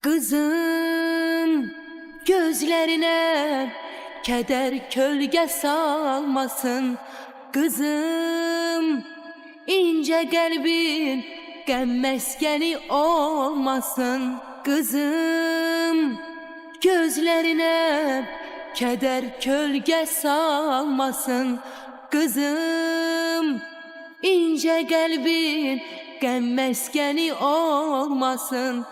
Kızım gözlerine keder kölge salmasın. Kızım ince kalbin gem meskeni olmasın. Kızım gözlerine keder kölge salmasın. Kızım ince kalbin gem meskeni olmasın.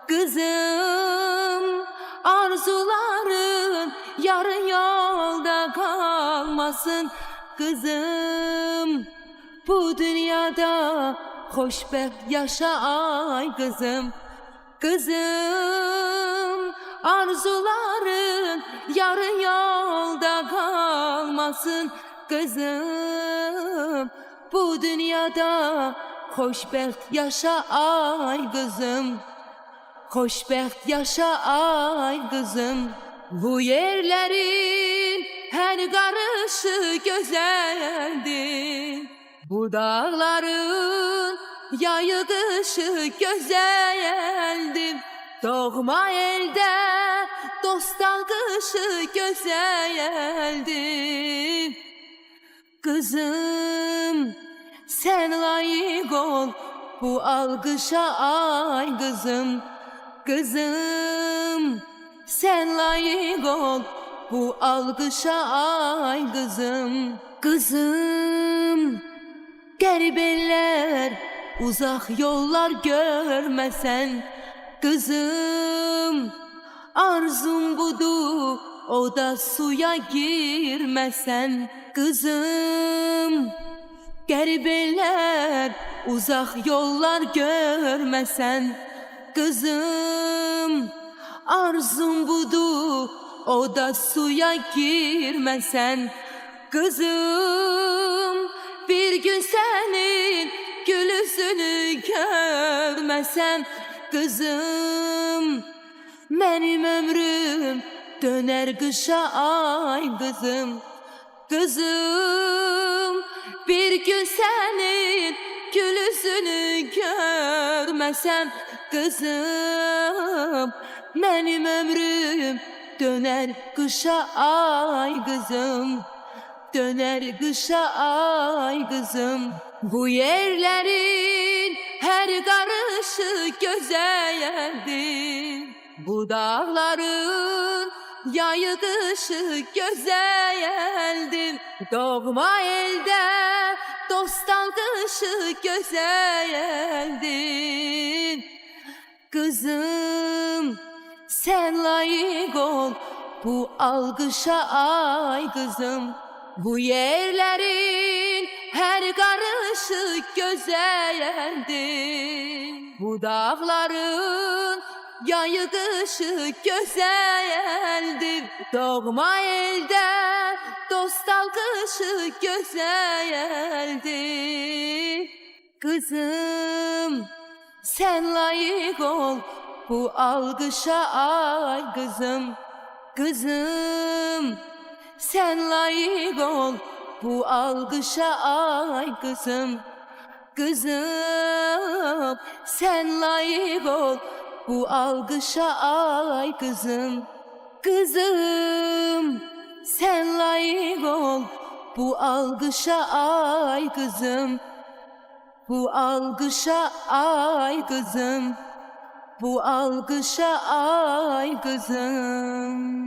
Kızım arzuların yarı yolda kalmasın. Kızım bu dünyada hoşbeht yaşa ay kızım. Kızım arzuların yarı yolda kalmasın. Kızım bu dünyada hoşbeht yaşa ay kızım. Hoşbeht yaşa ay kızım. Bu yerlerin her karışı güzeldir. Bu dağların yayı kışı güzeldir. Doğma elde dost alkışı güzeldir. Kızım sen layık ol bu alkışa ay kızım. Kızım sen layık ol bu alkışa ay kızım. Kızım garip eller uzak yollar görmesen. Kızım arzum budur o da suya girmesen. Kızım garip eller uzak yollar görmesen. Kızım arzum budur o da suya girmesen. Kızım bir gün senin gül yüzünü görmesem. Kızım benim ömrüm döner kışa ay kızım. Kızım bir gün senin gül yüzünü görmesem. Kızım benim ömrüm döner kışa ay kızım. Döner kışa ay kızım. Bu yerlerin her karışı güzeldir. Bu dağların yayı kışı güzeldir. Doğma elde dost alkışı güzeldir. Kızım sen layık ol bu alkışa ay kızım. Bu yerlerin her karışı güzeldir. Bu dağların yayı kışı güzeldir. Doğma elde dost alkışı güzeldir. Kızım sen layık ol bu alkışa ay kızım. Kızım sen layık ol bu alkışa ay kızım. Kızım sen layık ol bu alkışa ay kızım. Kızım sen layık ol bu alkışa ay kızım. Bu alkışa ay kızım. Bu alkışa ay kızım.